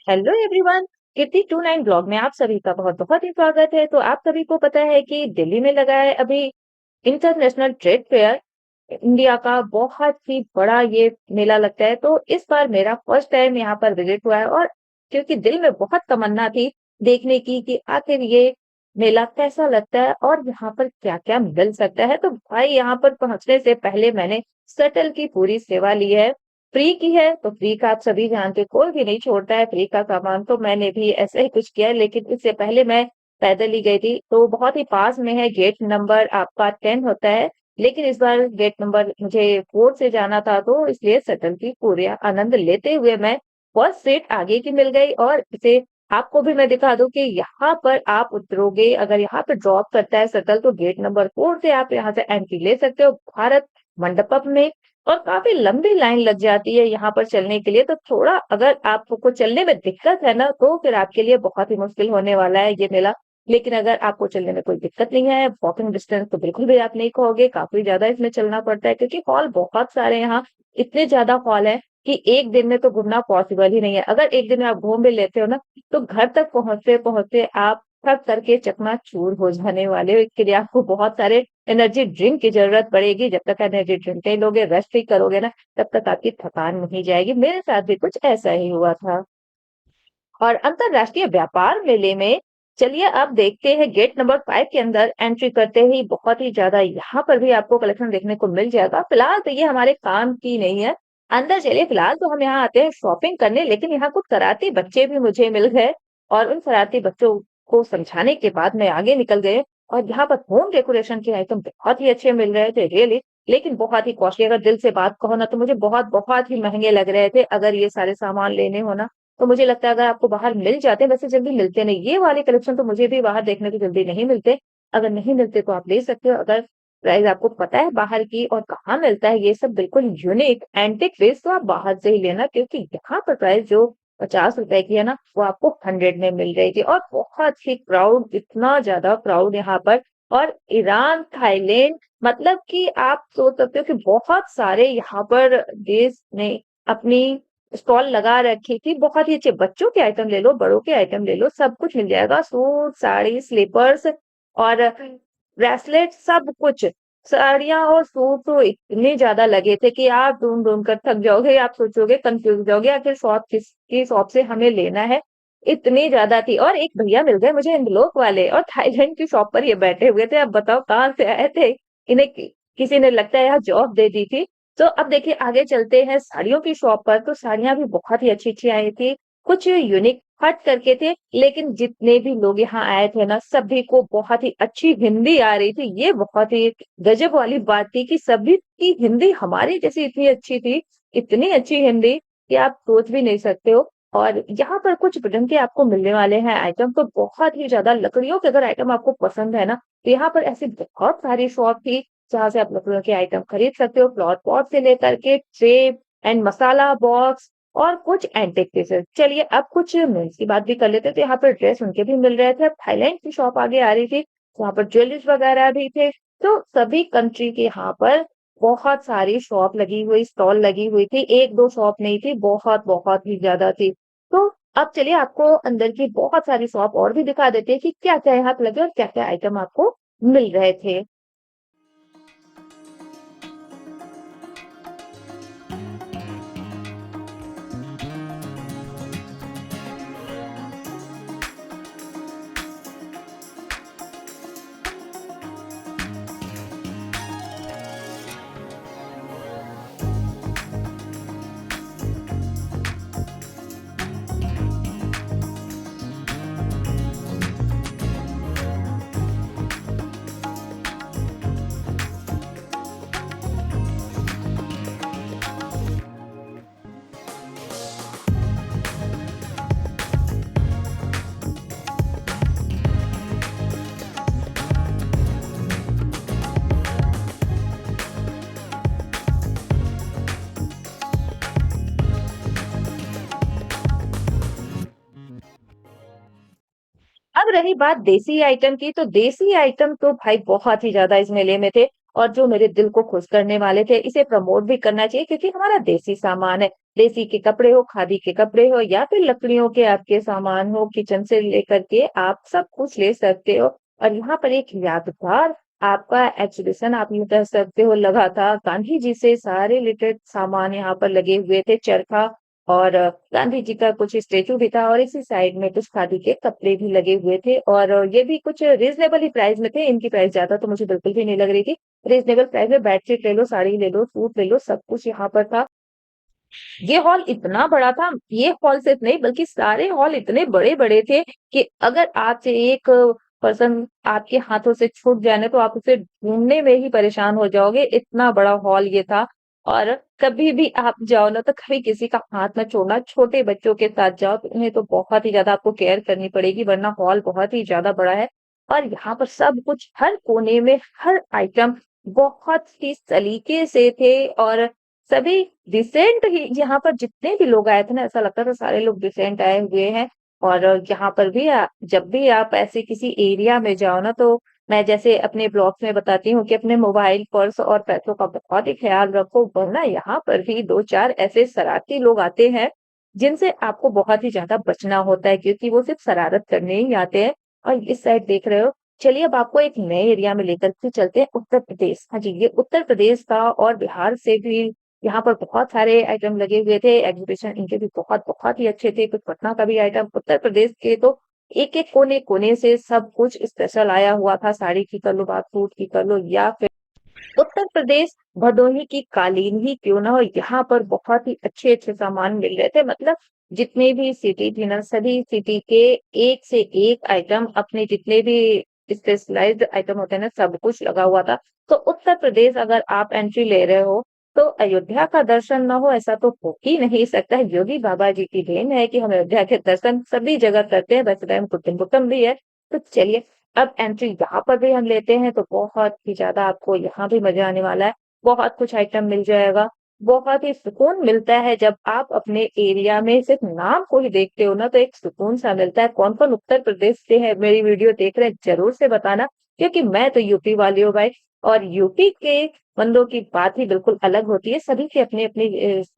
Hello everyone. कीर्ति 29 blog में आप सभी का बहुत बहुत ही स्वागत है। तो आप सभी को पता है कि दिल्ली में लगा है अभी इंटरनेशनल ट्रेड फेयर। इंडिया का बहुत ही बड़ा ये मेला लगता है। तो इस बार मेरा फर्स्ट टाइम यहाँ पर विजिट हुआ है, और क्योंकि दिल में बहुत तमन्ना थी देखने की कि आखिर ये मेला कैसा लगता है और यहाँ पर क्या क्या मिल सकता है। तो भाई यहाँ पर पहुंचने से पहले मैंने शटल की पूरी सेवा ली है। फ्री की है तो फ्री का आप सभी जानते हैं, कोई भी नहीं छोड़ता है फ्री का सामान। तो मैंने भी ऐसा ही कुछ किया है, लेकिन इससे पहले मैं पैदल ही गई थी। तो बहुत ही पास में है, गेट नंबर आपका 10 होता है। लेकिन इस बार गेट नंबर मुझे 4 से जाना था, तो इसलिए शटल की पूरे आनंद लेते हुए मैं फर्स्ट सीट आगे की मिल गई। और इसे आपको भी मैं दिखा दूं कि यहाँ पर आप उतरोगे, अगर यहाँ पे ड्रॉप करता है शटल, तो गेट नंबर 4 से आप यहाँ से एंट्री ले सकते हो भारत मंडपम में। और काफी लंबी लाइन लग जाती है यहाँ पर चलने के लिए। तो थोड़ा अगर आपको चलने में दिक्कत है ना, तो फिर आपके लिए बहुत ही मुश्किल होने वाला है ये मेला। लेकिन अगर आपको चलने में कोई दिक्कत नहीं है, वॉकिंग डिस्टेंस तो बिल्कुल भी आप नहीं कहोगे, काफी ज्यादा इसमें चलना पड़ता है क्योंकि हॉल बहुत सारे यहाँ, इतने ज्यादा हॉल है कि एक दिन में तो घूमना पॉसिबल ही नहीं है। अगर एक दिन में आप घूम भी लेते हो ना, तो घर तक पहुंचते पहुंचते आप थक करके चकनाचूर हो जाने वाले हो। इसके लिए आपको बहुत सारे एनर्जी ड्रिंक की जरूरत पड़ेगी। जब तक एनर्जी ड्रिंक नहीं लोगे, रेस्ट ही करोगे ना, तब तक आपकी थकान नहीं जाएगी। मेरे साथ भी कुछ ऐसा ही हुआ था। और अंतरराष्ट्रीय व्यापार मेले में चलिए अब देखते हैं, गेट नंबर 5 के अंदर एंट्री करते ही बहुत ही ज्यादा यहाँ पर भी आपको कलेक्शन देखने को मिल जाएगा। फिलहाल तो ये हमारे काम की नहीं है, अंदर चलिए। फिलहाल तो हम यहाँ आते हैं शॉपिंग करने, लेकिन यहाँ कुछ कराती बच्चे भी मुझे मिल गए। और उन कराती बच्चों को समझाने के बाद मैं आगे निकल गए। और यहाँ पर होम डेकोरेशन के आइटम बहुत ही अच्छे मिल रहे थे रियली, लेकिन बहुत ही कॉस्टली। अगर दिल से बात कहो ना, तो मुझे बहुत बहुत ही महंगे लग रहे थे। अगर ये सारे सामान लेने हो ना, तो मुझे लगता है अगर आपको बाहर मिल जाते हैं, वैसे जल्दी मिलते नहीं, ये वाले कलेक्शन तो मुझे भी बाहर देखने को जल्दी नहीं मिलते। अगर नहीं मिलते तो आप ले सकते हो। अगर प्राइस आपको पता है बाहर की और कहाँ मिलता है ये सब बिल्कुल यूनिक एंटिक पीस, तो आप बाहर से ही लेना, क्योंकि यहाँ पर प्राइस जो 50 रुपए की है ना, वो आपको 100 में मिल रही थी। और बहुत ही क्राउड, इतना ज्यादा क्राउड यहाँ पर। और ईरान, थाईलैंड, मतलब कि आप सोच सकते हो कि बहुत सारे यहाँ पर देश ने अपनी स्टॉल लगा रखी थी। बहुत ही अच्छे बच्चों के आइटम ले लो, बड़ों के आइटम ले लो, सब कुछ मिल जाएगा। सूट, साड़ी, स्लीपर्स और ब्रेसलेट, सब कुछ। साड़ियां और सूट तो इतने ज्यादा लगे थे कि आप ढूंढ ढूंढ कर थक जाओगे, आप सोचोगे, कंफ्यूज हो जाओगे आखिर शॉप किसकी शॉप से हमें लेना है। इतनी ज्यादा थी। और एक भैया मिल गए मुझे इंदलोक वाले, और थाईलैंड की शॉप पर ये बैठे हुए थे। अब बताओ कहाँ से आए थे, इन्हें किसी ने लगता है यहाँ जॉब दे दी थी। तो अब देखिए आगे चलते हैं साड़ियों की शॉप पर। तो साड़ियां भी बहुत ही अच्छी अच्छी आई थी, कुछ यूनिक हट करके थे। लेकिन जितने भी लोग यहाँ आए थे ना, सभी को बहुत ही अच्छी हिंदी आ रही थी। ये बहुत ही गजब वाली बात थी कि सभी की हिंदी हमारी जैसी इतनी अच्छी थी, इतनी अच्छी हिंदी कि आप सोच भी नहीं सकते हो। और यहाँ पर कुछ ढंग के आपको मिलने वाले हैं आइटम, तो बहुत ही ज्यादा लकड़ियों के अगर आइटम आपको पसंद है ना, तो यहाँ पर ऐसी बहुत सारी शॉप थी जहाँ से आप लकड़ियों के आइटम खरीद सकते हो। फ्लावर पॉट से लेकर के ट्रे एंड मसाला बॉक्स और कुछ एंटिक पीसेस। चलिए अब कुछ मेंस की बात भी कर लेते हैं। तो यहाँ पर ड्रेस उनके भी मिल रहे थे। अब थाईलैंड की शॉप आगे आ रही थी, वहां पर ज्वेलरीज वगैरह भी थे। तो सभी कंट्री के यहाँ पर बहुत सारी शॉप लगी हुई, स्टॉल लगी हुई थी। एक दो शॉप नहीं थी, बहुत बहुत ही ज्यादा थी। तो अब चलिए आपको अंदर की बहुत सारी शॉप और भी दिखा देते हैं कि क्या क्या यहाँ पे लगे और क्या क्या आइटम आपको मिल रहे थे। अब रही बात देसी आइटम की, तो देसी आइटम तो भाई बहुत ही ज्यादा इस मेले में थे। और जो मेरे दिल को खुश करने वाले थे, इसे प्रमोट भी करना चाहिए क्योंकि हमारा देसी सामान है। देसी के कपड़े हो, खादी के कपड़े हो या फिर लकड़ियों के आपके सामान हो, किचन से लेकर के आप सब कुछ ले सकते हो। और यहाँ पर एक यादगार आपका एग्ज़िबिशन आप यूँ कह सकते हो लगा था। गांधी जी से सारे रिलेटेड सामान यहाँ पर लगे हुए थे, चरखा और गांधी जी का कुछ स्टैचू भी था और इसी साइड में कुछ खादी के कपड़े भी लगे हुए थे और ये भी कुछ रीज़नेबल ही प्राइस में थे, इनकी प्राइस ज़्यादा तो मुझे बिल्कुल भी नहीं लग रही थी। रीज़नेबल प्राइस में बेडशीट ले लो, साड़ी ले लो, सूट ले लो, सब कुछ यहाँ पर था। ये हॉल इतना बड़ा था, ये हॉल सिर्फ नहीं बल्कि सारे हॉल इतने बड़े-बड़े थे कि अगर आपसे एक पर्सन आपके हाथों से छूट जाए ना तो आप उसे ढूँढने में ही परेशान हो जाओगे, इतना बड़ा हॉल ये था। और कभी भी आप जाओ ना तो कभी किसी का हाथ ना छोड़ना, छोटे बच्चों के साथ जाओ तो उन्हें तो बहुत ही ज़्यादा आपको केयर करनी पड़ेगी वरना हॉल बहुत ही ज़्यादा बड़ा है। और यहाँ पर सब कुछ हर कोने में हर आइटम बहुत ही सलीके से थे और सभी डिसेंट ही यहाँ पर जितने भी लोग आए थे ना ऐसा लगता था सारे लोग डिसेंट आए हुए हैं और यहाँ पर भी जब भी आप ऐसे किसी एरिया में जाओ ना तो मैं जैसे अपने ब्लॉग्स में बताती हूँ कि अपने मोबाइल पर्स और पैसों का बहुत ही ख्याल रखो वरना यहाँ पर भी दो चार ऐसे शरारती लोग आते हैं जिनसे आपको बहुत ही ज्यादा बचना होता है क्योंकि वो सिर्फ शरारत करने ही आते हैं। और इस साइड देख रहे हो, चलिए अब आपको एक नए एरिया में लेकर के चलते हैं उत्तर प्रदेश। हाँ जी, ये उत्तर प्रदेश था और बिहार से भी यहाँ पर बहुत सारे आइटम लगे हुए थे, एग्जीबिशन इनके भी बहुत ही अच्छे थे, कुछ पटना का भी आइटम, उत्तर प्रदेश के तो एक-एक कोने-कोने से सब कुछ स्पेशल आया हुआ था, साड़ी की कर लो बात, सूट की कर लो या फिर उत्तर प्रदेश भदोही की कालीन ही क्यों ना हो, यहाँ पर बहुत ही अच्छे-अच्छे सामान मिल रहे थे। मतलब जितने भी सिटी थी ना, सभी सिटी के एक से एक आइटम अपने जितने भी स्पेशलाइज्ड आइटम होते हैं ना, सब कुछ लगा हुआ था। तो उत्तर प्रदेश अगर आप एंट्री ले रहे हो, तो अयोध्या का दर्शन ना हो ऐसा तो हो ही नहीं सकता है। योगी बाबा जी की देन है कि हम अयोध्या के दर्शन सभी जगह करते हैं, वैसे टाइम कुटुम्ब भी है। तो चलिए अब एंट्री यहाँ पर भी हम लेते हैं तो बहुत ही ज़्यादा आपको यहाँ भी मज़ा आने वाला है। बहुत कुछ आइटम मिल जाएगा, बहुत ही सुकून मिलता है जब आप अपने एरिया में सिर्फ नाम को ही देखते हो ना तो एक सुकून-सा मिलता है। कौन-कौन उत्तर प्रदेश से है मेरी वीडियो देख रहे हैं ज़रूर से बताना क्योंकि मैं तो यूपी वाली हूँ भाई और यूपी के बंदों की बात ही बिल्कुल अलग होती है। सभी के अपने-अपने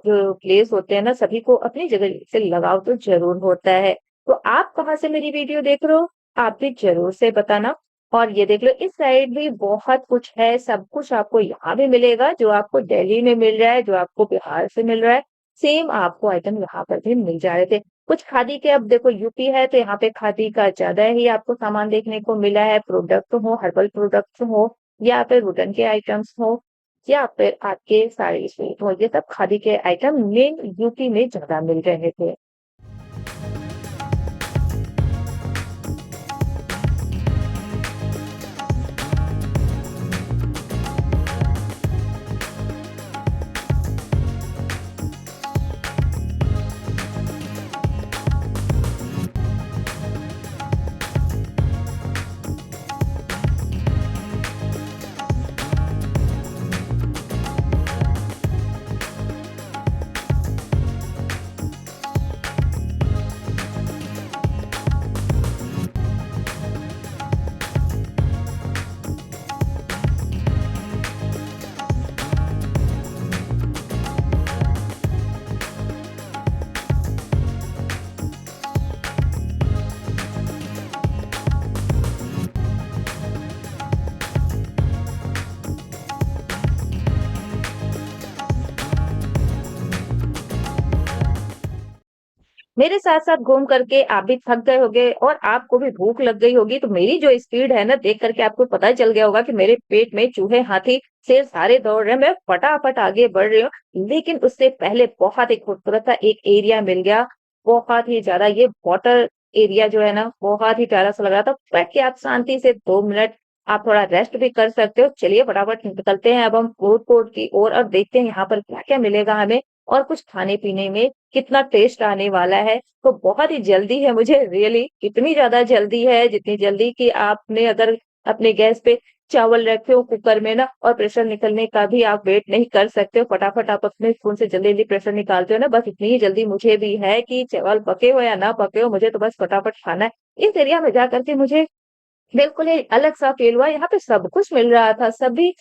जो प्लेस होते हैं ना सभी को अपनी जगह से लगाव तो ज़रूर होता है। तो आप कहाँ से मेरी वीडियो देख रहे हो? आप भी ज़रूर से बताना। और ये देख लो इस साइड भी बहुत कुछ है, सब कुछ आपको यहाँ भी मिलेगा जो आपको दिल्ली में मिल रहा है, जो आपको बिहार से मिल रहा है, सेम आपको आइटम यहाँ पर भी मिल जा रहे थे। कुछ खादी के अब देखो यूपी है तो यहाँ पे खादी का ज़्यादा ही आपको सामान देखने को मिला है, प्रोडक्ट हो, हर्बल प्रोडक्ट्स हो या फिर वुडन के आइटम्स हो या फिर आपके साड़ी सूट हो, ये सब खादी के आइटम मेन यूपी में ज़्यादा मिल रहे थे। मेरे साथ-साथ घूम करके आप भी थक गए होंगे और आपको भी भूख लग गई होगी, तो मेरी जो स्पीड है ना, देख कर के आपको पता चल गया होगा कि मेरे पेट में चूहे, हाथी, शेर सारे दौड़ रहे हैं, मैं फटाफट आगे बढ़ रही हूँ। लेकिन उससे पहले बहुत ही खूबसूरत सा एक एरिया मिल गया, बहुत ही ज़्यादा ये वाटर एरिया जो है ना, बहुत ही प्यारा सा लग रहा था। बैठ के आप शांति से 2 मिनट आप थोड़ा रेस्ट भी कर सकते हो। चलिए फटाफट निकलते हैं अब हम फूड कोर्ट की ओर और देखते हैं यहाँ पर क्या-क्या मिलेगा हमें और कुछ खाने-पीने में कितना टेस्ट आने वाला है। तो बहुत ही जल्दी है मुझे रियली इतनी ज़्यादा जल्दी है जितनी जल्दी कि आपने अगर अपने गैस पे चावल रखे हो कुकर में ना और प्रेशर निकलने का भी आप वेट नहीं कर सकते हो। फटाफट आप अपने स्पून से जल्दी-जल्दी प्रेशर निकालते हो ना बस इतनी ही जल्दी मुझे भी है कि चावल पके हो या ना पके हो मुझे तो बस फटाफट खाना है। इस एरिया में जाकर के मुझे बिल्कुल ही अलग-सा फ़ील हुआ, यहाँ पे सब कुछ मिल रहा था, सभी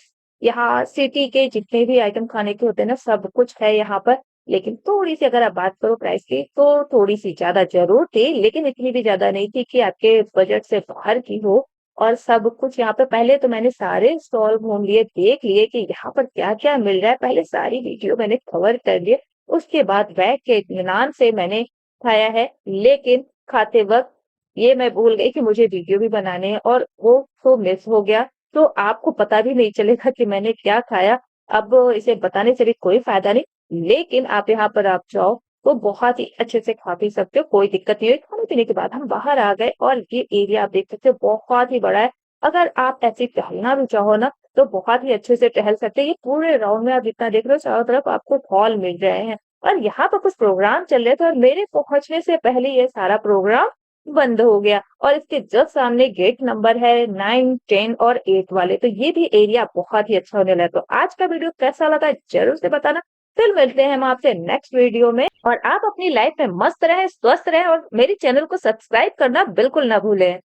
यहाँ सिटी के जितने भी आइटम खाने के होते हैं ना, सब कुछ है यहाँ पर। लेकिन थोड़ी-सी अगर आप बात करो प्राइस की तो थोड़ी-सी ज़्यादा ज़रूर थी, लेकिन इतनी भी ज़्यादा नहीं थी कि आपके बजट से बाहर की हो। और सब कुछ यहाँ पे पहले तो मैंने सारे स्टॉल घूम लिए, देख लिए कि यहाँ पर क्या-क्या मिल रहा है, पहले सारी वीडियो मैंने कवर कर लिए। उसके बाद बैठ के इत्मीनान से मैंने खाया है, लेकिन खाते वक़्त ये मैं भूल गई कि मुझे वीडियो भी बनाने हैं और वो तो मिस हो गया, तो आपको पता भी नहीं चलेगा कि मैंने क्या खाया। अब इसे बताने से भी कोई फ़ायदा नहीं, लेकिन आप यहाँ पर आप जाओ, तो बहुत ही अच्छे से खा पी सकते हो, कोई दिक्कत नहीं हुई। खाने-पीने के बाद हम बाहर आ गए और ये एरिया आप देख सकते हो बहुत ही बड़ा है। अगर आप ऐसे ही टहलना भी चाहो ना, तो बहुत ही अच्छे से टहल सकते हैं। ये पूरे राउंड में आप जितना देख रहे हो चारों तरफ आपको हॉल मिल रहे हैं और यहाँ पर कुछ प्रोग्राम चल रहे थे और मेरे पहुँचने से पहले ये सारा प्रोग्राम बंद हो गया और इसके जस्ट सामने गेट नंबर है 9, 10 और 8 वाले। तो ये भी एरिया बहुत ही अच्छा होने वाला है। तो आज का वीडियो कैसा लगा ज़रूर से बताना। फिर मिलते हैं हम आपसे नेक्स्ट वीडियो में और आप अपनी लाइफ में मस्त रहें, स्वस्थ रहें और मेरे चैनल को सब्सक्राइब करना बिल्कुल ना भूलें।